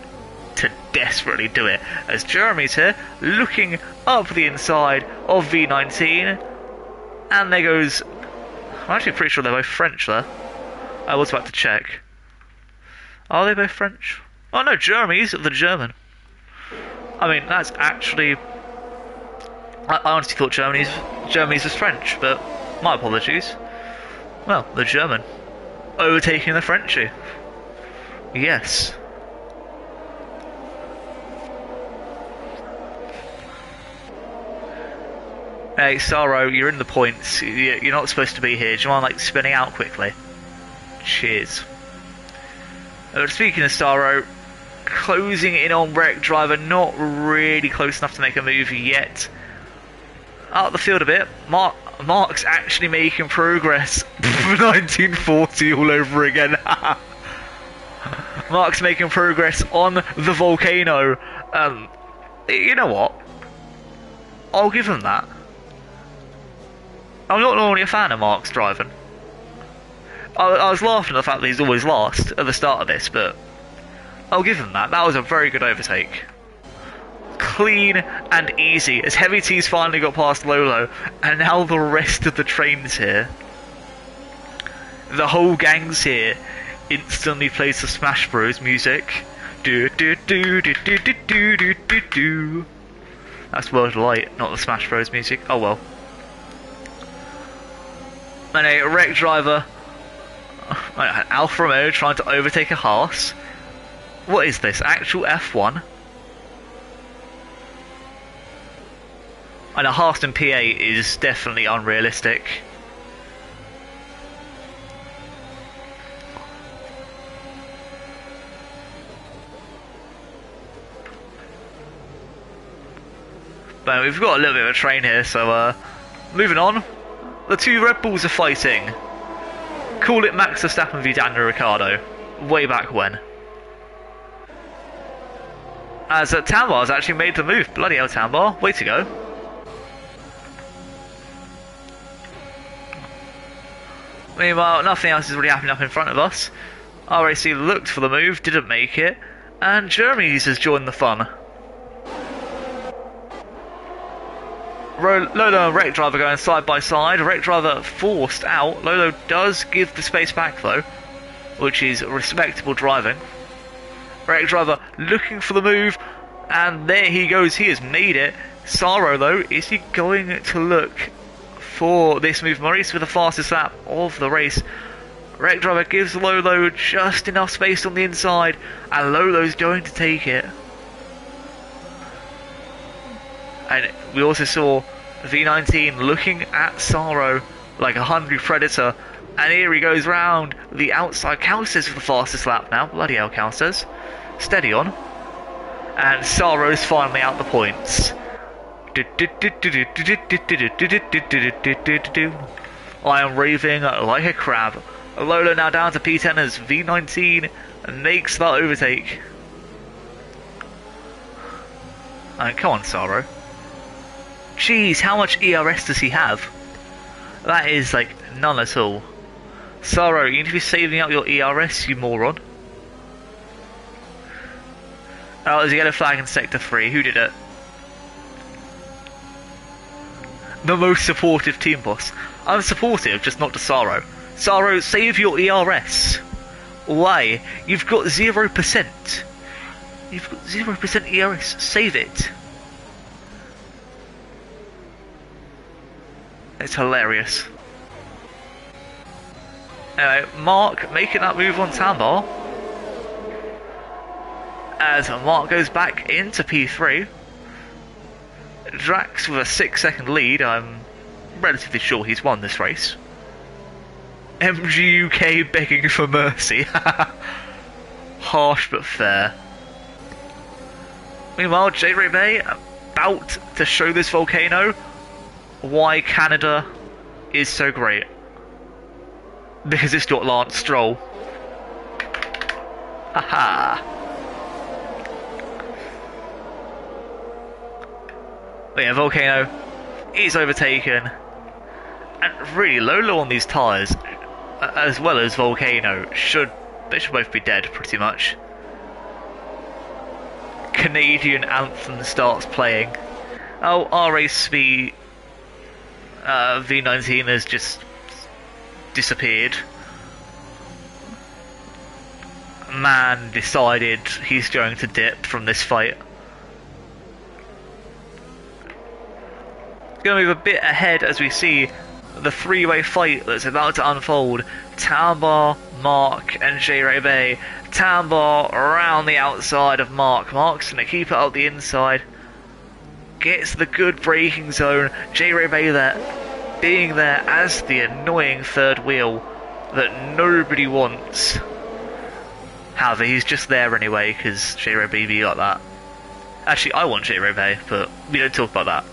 to desperately do it, as Jeremy's here looking up the inside of V19, and there goes, I'm actually pretty sure they're both French there. I was about to check. Are they both French? Oh no, Jeremy's the German. I mean, that's actually, I honestly thought Germany's was French, but my apologies. Well, the German overtaking the Frenchie. Yes. Hey, Saro, you're in the points. You're not supposed to be here. Do you mind, like, spinning out quickly? Cheers. Speaking of Saro, closing in on Wreck Driver, not really close enough to make a move yet. Out the field a bit. Mark's actually making progress. 1940 all over again. Mark's making progress on the Volcano. You know what? I'll give him that. I'm not normally a fan of Mark's driving. I was laughing at the fact that he's always last at the start of this, but I'll give him that. That was a very good overtake. Clean and easy, as Heavy T's finally got past Lolo, and now the rest of the train's here. The whole gang's here. Instantly plays the Smash Bros music. Do do do do do do do do do do. That's World of Light, not the Smash Bros music. Oh well. And a Wreck Driver, Alfa Romeo trying to overtake a Haas. What is this? Actual F1? And a Harston P8 is definitely unrealistic. But we've got a little bit of a train here, so moving on. The two Red Bulls are fighting. Call it Max Verstappen v Daniel Ricciardo. Way back when. As Tambar's actually made the move. Bloody hell, Tambar. Way to go. Meanwhile, nothing else is really happening up in front of us. RAC looked for the move, didn't make it. And Germany's has joined the fun. Lolo and Wreck Driver going side by side. Wreck Driver forced out. Lolo does give the space back though, which is respectable driving. Wreck Driver looking for the move, and there he goes. He has made it. Saro though, is he going to look for this move? Maurice with the fastest lap of the race. Wreck Driver gives Lolo just enough space on the inside, and Lolo's going to take it. And we also saw V19 looking at Saro like a hungry predator. And here he goes round the outside. Calces for the fastest lap now. Bloody hell, Calces. Steady on. And Saro's finally out the points. I am raving like a crab. Lolo now down to P10 as V19 makes that overtake. And come on, Saro. Jeez, how much ERS does he have? That is like none at all. Saro, you need to be saving up your ERS, you moron. Oh, there's a yellow flag in Sector 3. Who did it? The most supportive team boss. I'm supportive, just not to Saro. Saro, save your ERS. Why? You've got 0%. You've got 0% ERS. Save it. It's hilarious. Anyway, Mark making that move on Tambar. As Mark goes back into P3. Drax with a 6-second lead. I'm relatively sure he's won this race. MG UK begging for mercy. Harsh but fair. Meanwhile, J-Ray Bay about to show this volcano why Canada is so great. Because it's got Lance Stroll. Haha. But yeah, Volcano is overtaken. And really, Lolo on these tyres, as well as Volcano, they should both be dead pretty much. Canadian anthem starts playing. Oh, RAC V19 has just disappeared. Man decided he's going to dip from this fight. Going to move a bit ahead as we see the three-way fight that's about to unfold. Tambar, Mark and J-Ray Bay. Tambar around the outside of Mark. Mark's going to keep it out the inside. Gets the good braking zone. J-Ray Bay there, being there as the annoying third wheel that nobody wants. However, he's just there anyway because J-Ray Bay got that. Actually, I want J-Ray Bay, but we don't talk about that.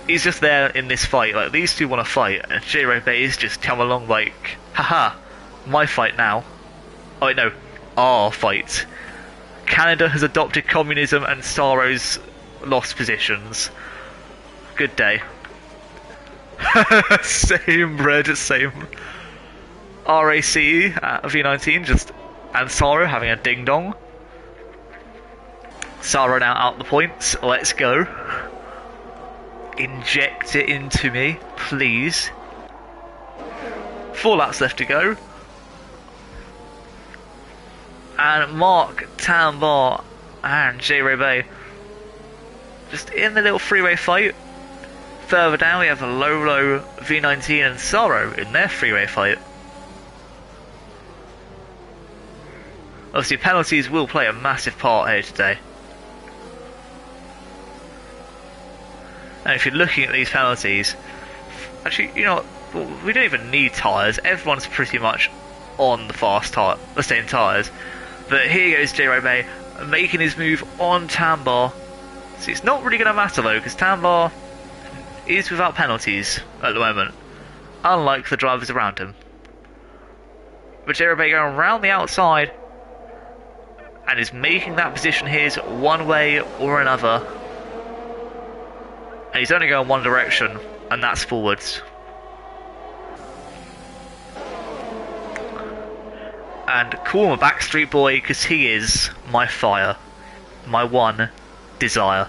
He's just there in this fight, like these two want to fight, and J-Ray Bay's just come along like, haha, my fight now. Oh wait, no, our fight. Canada has adopted communism and Saro's lost positions. Good day. Same bread, same. RAC V19 just, and Saro having a ding dong. Saro now out the points, let's go. Inject it into me, please. 4 laps left to go. And Mark, Tambar and J-Ray Bay just in the little freeway fight. Further down we have Lolo, V19 and Saro in their freeway fight. Obviously, penalties will play a massive part here today. And if you're looking at these penalties, actually, you know what, we don't even need tyres. Everyone's pretty much on the same tyres. But here goes J-Robe making his move on Tambar. So it's not really going to matter though, because Tambar is without penalties at the moment, unlike the drivers around him. But J-Robe going around the outside and is making that position his one way or another. And he's only going one direction, and that's forwards. And call him a backstreet boy, because he is my fire. My one desire.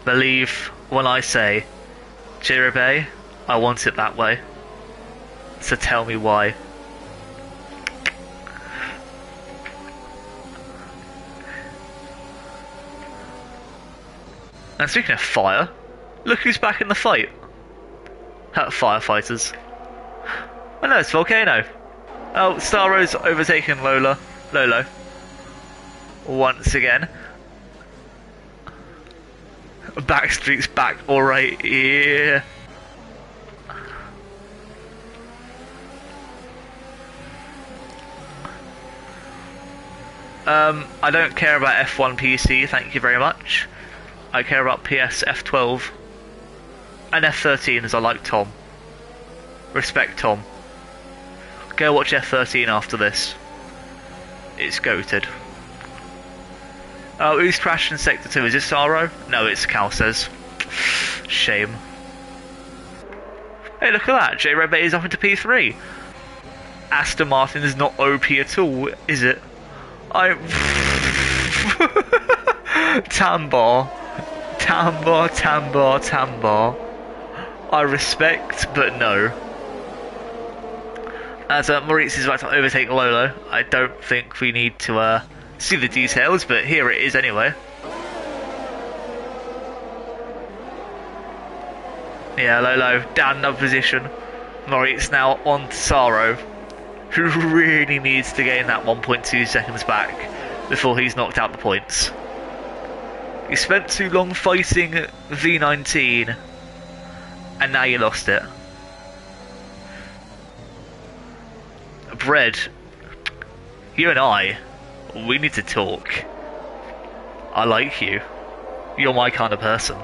Believe when I say, J-Robe, I want it that way. So tell me why. And speaking of fire, look who's back in the fight. Firefighters. Oh no, it's Volcano. Oh, Staro's overtaken Lolo. Once again. Backstreet's back, alright, yeah. I don't care about F1 PC, thank you very much. I care about PS F12 and F13 as I like Tom. Respect Tom. Go watch F13 after this. It's goated. Oh, who's crashed in Sector 2? Is it Saro? No, it's Calces. Shame. Hey, look at that. J-Robe is up into P3. Aston Martin is not OP at all, is it? Tambar. I respect, but no. As Maurice is about to overtake Lolo, I don't think we need to see the details, but here it is anyway. Yeah, Lolo down another position. Maurice now on to Saro, who really needs to gain that 1.2 seconds back before he's knocked out the points. You spent too long fighting V19, and now you lost it. Bread, you and I, we need to talk. I like you. You're my kind of person.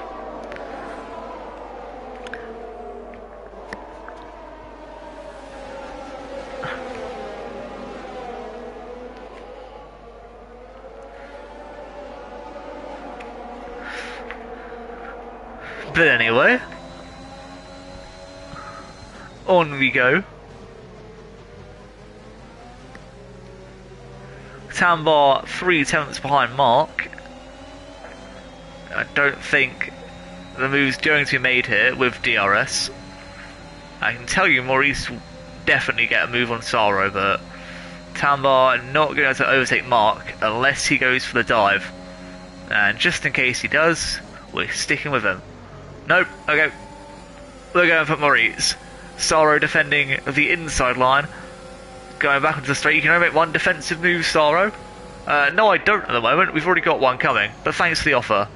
But anyway, on we go. Tambar 3/10 behind Mark. I don't think the move's going to be made here with DRS. I can tell you Maurice will definitely get a move on Saro, but Tambar not going to overtake Mark unless he goes for the dive. And just in case he does, we're sticking with him. Nope, okay. We're going for Maurice. Saro defending the inside line. Going back onto the straight, you can only make one defensive move, Saro. No, I don't at the moment. We've already got one coming, but thanks for the offer.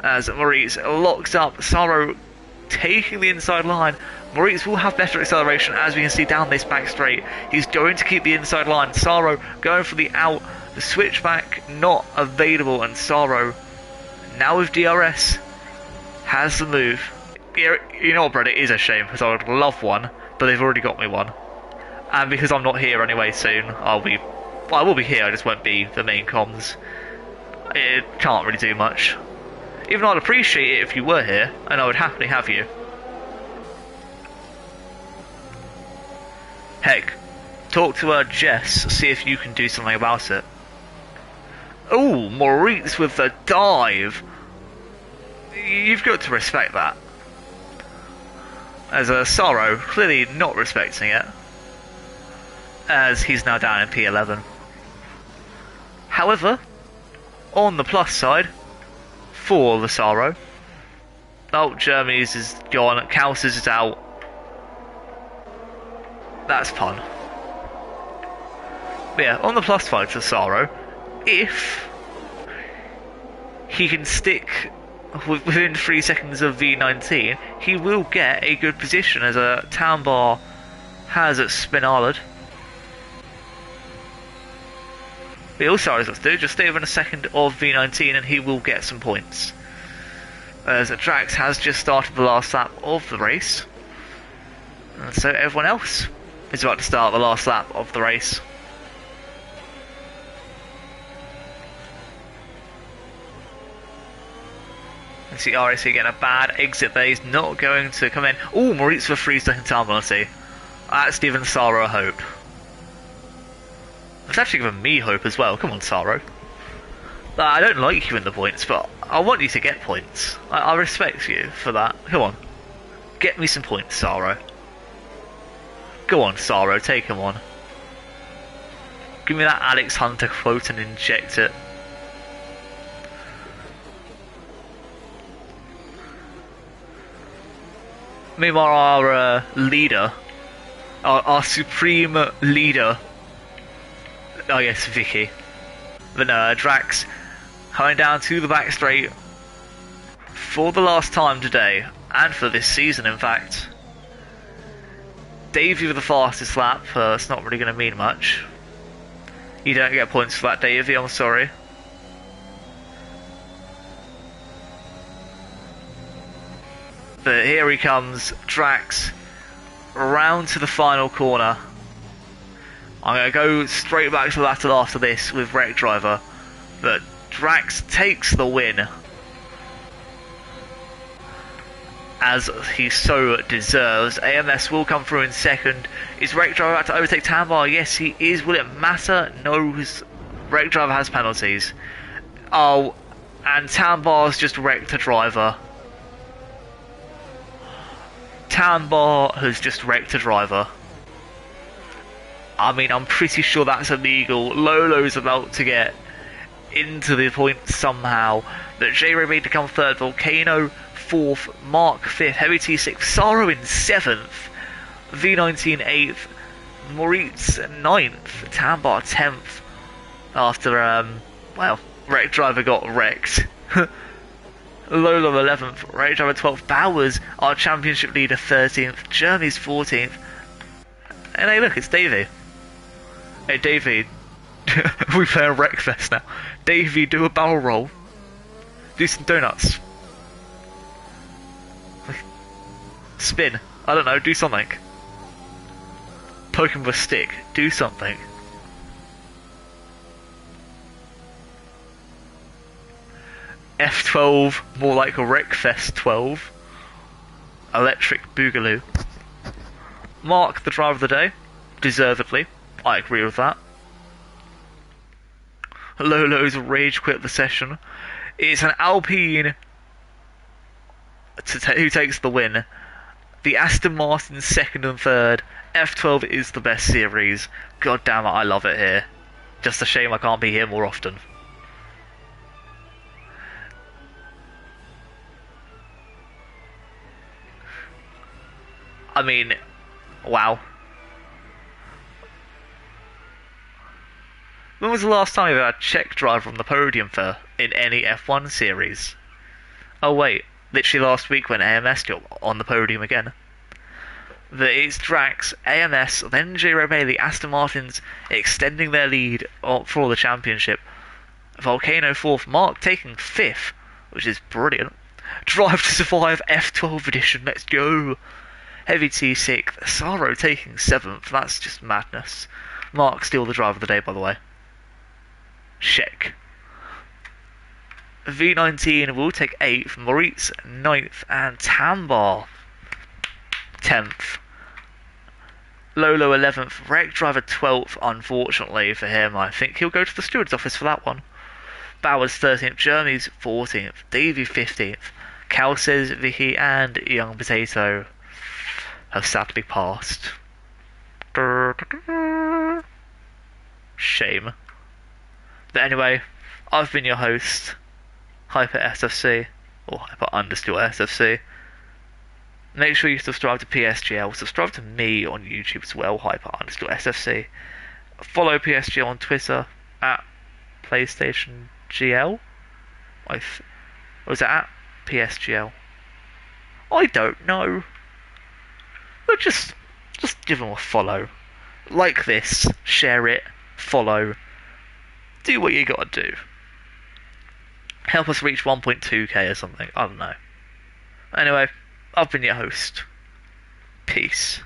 As Maurice locks up, Saro taking the inside line. Maurice will have better acceleration, as we can see down this back straight. He's going to keep the inside line. Saro going for the out. The switchback not available, and Saro, now with DRS, has the move. You know what, Brett, it is a shame, because I would love one, but they've already got me one. And because I'm not here anyway soon, I will be here, I just won't be the main comms. It can't really do much. Even though I'd appreciate it if you were here, and I would happily have you. Heck, talk to Jess, see if you can do something about it. Ooh, Maurice with the dive! You've got to respect that. As Saro clearly not respecting it, as he's now down in P11. However, on the plus side, for the Saro, oh, Germany's is gone, Kaus's is out. That's fun. But yeah, on the plus side for Saro, if he can stick within 3 seconds of V19, he will get a good position as a Town Bar has at Spin Island. But all Saro's got to do, just stay within a second of V19 and he will get some points. As Drax has just started the last lap of the race, and so everyone else is about to start the last lap of the race. You see RAC getting a bad exit there, he's not going to come in. Oh, Moritz for 3 second time penalty. That's given Saro hope. It's actually given me hope as well. Come on, Saro. I don't like you in the points, but I want you to get points. I respect you for that. Come on. Get me some points, Saro. Go on, Saro, take him on. Give me that Alex Hunter quote and inject it. Meanwhile, our leader, our supreme leader, oh yes, Vicky. But no, Drax coming down to the back straight for the last time today, and for this season in fact. Davey with the fastest lap, it's not really going to mean much. You don't get points for that, Davey, I'm sorry. But here he comes, Drax, round to the final corner. I'm going to go straight back to the battle after this with Wreck Driver, but Drax takes the win, as he so deserves. AMS will come through in second. Is Wreck Driver about to overtake Tambar? Yes, he is. Will it matter? No, his Wreck Driver has penalties. Oh, and Tambar's just wrecked a driver. Tambar has just wrecked a driver. I mean, I'm pretty sure that's illegal. Lolo's about to get into the points somehow. But J-Ray made to come third, Volcano 4th, Mark 5th, Heavy T 6th, Saro in 7th, V19 8th, Moritz 9th, Tambar 10th. After, well, Wreck Driver got wrecked. Lolo 11th, Wreck Driver 12th, Bowers, our championship leader 13th, Jeremy's 14th. And hey look, it's Davey. Hey Davey, we play a Wreckfest now. Davey, do a barrel roll. Do some donuts. Spin. I don't know, do something. Poke him with a stick. Do something. F12, more like a Wreckfest 12. Electric Boogaloo. Mark, the driver of the day. Deservedly. I agree with that. Lolo's rage quit the session. It's an Alpine who takes the win. The Aston Martin second and third. F12 is the best series. God damn it, I love it here. Just a shame I can't be here more often. I mean, wow. When was the last time we had a Czech driver on the podium for in any F1 series? Oh wait, literally last week when AMS got on the podium again. It's Drax, AMS, then J. Romeo, Aston Martins extending their lead for the championship. Volcano 4th, Mark taking 5th, which is brilliant. Drive to Survive F12 edition, let's go! Heavy T 6th, Saro taking 7th, that's just madness. Mark still the driver of the day, by the way. Check. V19 will take 8th, Moritz 9th, and Tambar 10th. Lolo 11th, Wreck Driver 12th, unfortunately for him. I think he'll go to the steward's office for that one. Bowers 13th, Jeremy's 14th, Davey 15th, Cal says Vicky and Young Potato have sadly passed. Shame. But anyway, I've been your host, Hyper SFC, or Hyper _SFC. Make sure you subscribe to PSGL, subscribe to me on YouTube as well, Hyper _SFC. Follow PSGL on Twitter at PlayStation GL. Or is it at PSGL? I don't know. But just give them a follow. Like this, share it, follow. Do what you gotta do. Help us reach 1.2k or something. I don't know. Anyway, I've been your host. Peace.